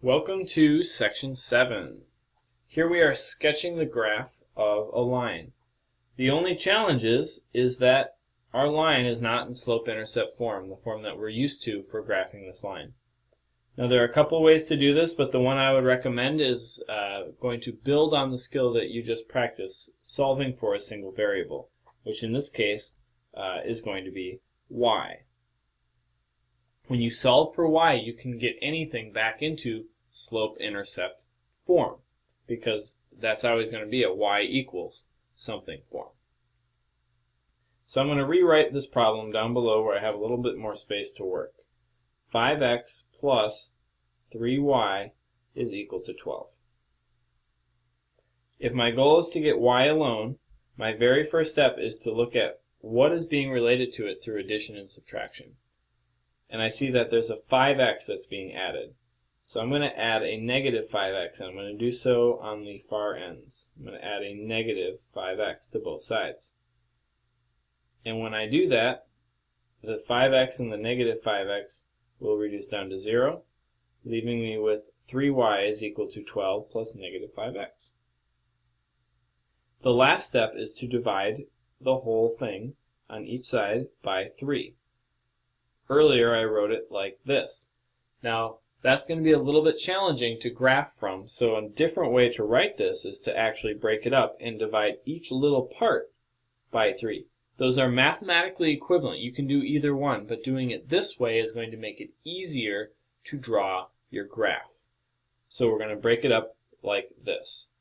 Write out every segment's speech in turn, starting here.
Welcome to section 7. Here we are sketching the graph of a line. The only challenge is that our line is not in slope-intercept form, the form that we're used to for graphing this line. Now there are a couple ways to do this, but the one I would recommend is going to build on the skill that you just practiced, solving for a single variable, which in this case is going to be y. When you solve for y, you can get anything back into slope-intercept form, because that's always going to be a y equals something form. So I'm going to rewrite this problem down below where I have a little bit more space to work. 5x plus 3y is equal to 12. If my goal is to get y alone, my very first step is to look at what is being related to it through addition and subtraction. And I see that there's a 5x that's being added. So I'm going to add a negative 5x, and I'm going to do so on the far ends. I'm going to add a negative 5x to both sides. And when I do that, the 5x and the negative 5x will reduce down to 0, leaving me with 3y is equal to 12 plus negative 5x. The last step is to divide the whole thing on each side by 3. Earlier I wrote it like this. Now that's going to be a little bit challenging to graph from, so a different way to write this is to actually break it up and divide each little part by 3. Those are mathematically equivalent. You can do either one, but doing it this way is going to make it easier to draw your graph. So we're going to break it up like this.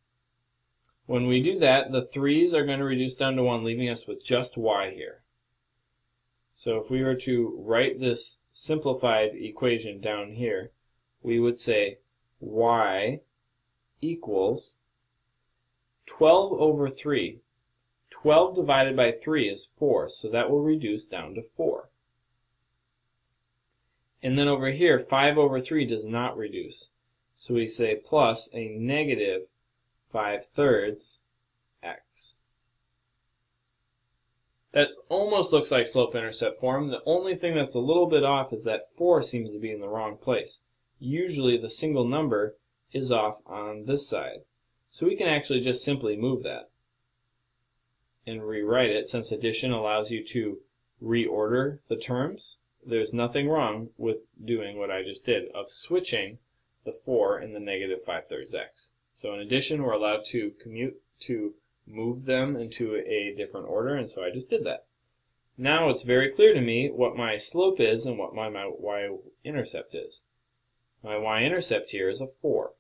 When we do that, the 3's are going to reduce down to 1, leaving us with just y here. So if we were to write this simplified equation down here, we would say y equals 12 over 3. 12 divided by 3 is 4, so that will reduce down to 4. And then over here, 5 over 3 does not reduce. So we say plus a negative 5/3 x. That almost looks like slope-intercept form. The only thing that's a little bit off is that 4 seems to be in the wrong place. Usually the single number is off on this side. So we can actually just simply move that and rewrite it. Since addition allows you to reorder the terms, there's nothing wrong with doing what I just did, of switching the 4 and the negative 5/3 x. So in addition, we're allowed to move them into a different order, and so I just did that. Now it's very clear to me what my slope is and what my y-intercept is. My y-intercept here is a 4.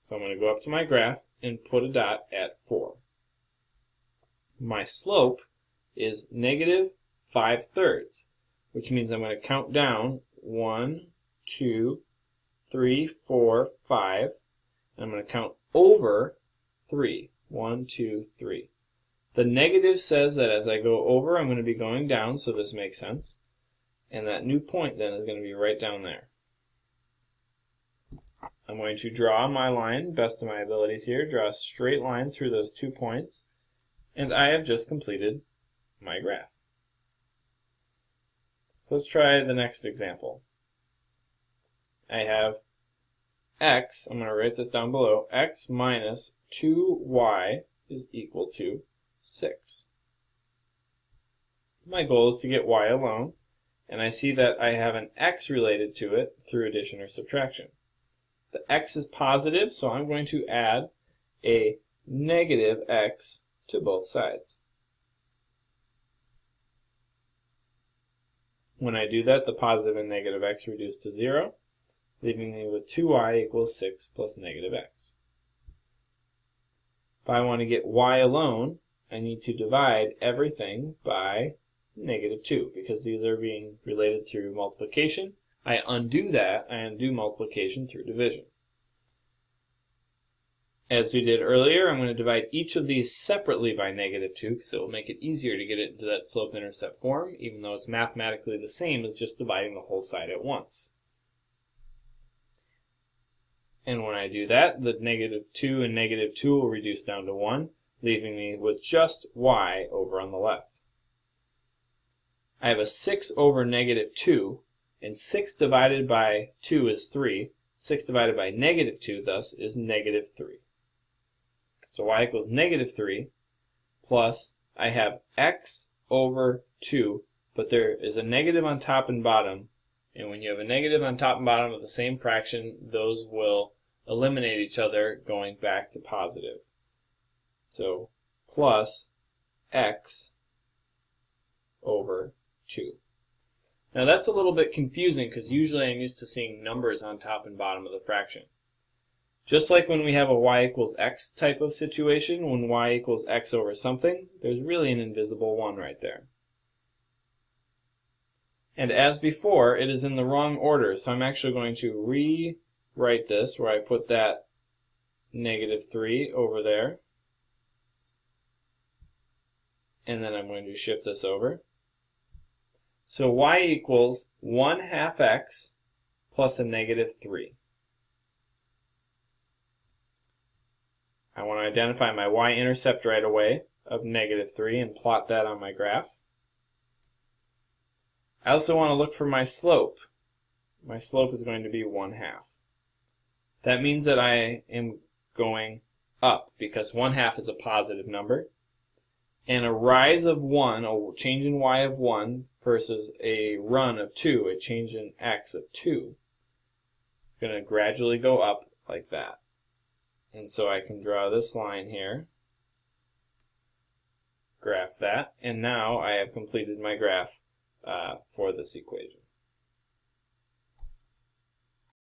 So I'm going to go up to my graph and put a dot at 4. My slope is negative 5/3, which means I'm going to count down 1, 2, 3, 4, 5, and I'm going to count over 3. 1, 2, 3. The negative says that as I go over, I'm going to be going down, so this makes sense. And that new point then is going to be right down there. I'm going to draw my line, best of my abilities here, draw a straight line through those 2 points, and I have just completed my graph. So let's try the next example. I have x, I'm going to write this down below, x minus 2y is equal to 6. My goal is to get y alone, and I see that I have an x related to it through addition or subtraction. The x is positive, so I'm going to add a negative x to both sides. When I do that, the positive and negative x reduce to 0, leaving me with 2y equals 6 plus negative x. If I want to get y alone, I need to divide everything by negative 2, because these are being related through multiplication. I undo that, I undo multiplication through division. As we did earlier, I'm going to divide each of these separately by negative 2, because it will make it easier to get it into that slope-intercept form, even though it's mathematically the same as just dividing the whole side at once. And when I do that, the negative 2 and negative 2 will reduce down to 1, leaving me with just y over on the left. I have a 6 over negative 2, and 6 divided by 2 is 3, 6 divided by negative 2, thus, is negative 3. So y equals negative 3 plus, I have x over 2, but there is a negative on top and bottom, and when you have a negative on top and bottom of the same fraction, those will eliminate each other going back to positive. So plus x over 2. Now that's a little bit confusing because usually I'm used to seeing numbers on top and bottom of the fraction. Just like when we have a y equals x type of situation, when y equals x over something, there's really an invisible 1 right there. And as before, it is in the wrong order, so I'm actually going to rewrite this where I put that negative 3 over there. And then I'm going to shift this over. So y equals 1/2 x plus a negative 3. I want to identify my y-intercept right away of negative 3 and plot that on my graph. I also want to look for my slope. My slope is going to be 1/2. That means that I am going up because 1/2 is a positive number. And a rise of 1, a change in y of 1, versus a run of 2, a change in x of 2, is going to gradually go up like that. And so I can draw this line here, graph that, and now I have completed my graph for this equation.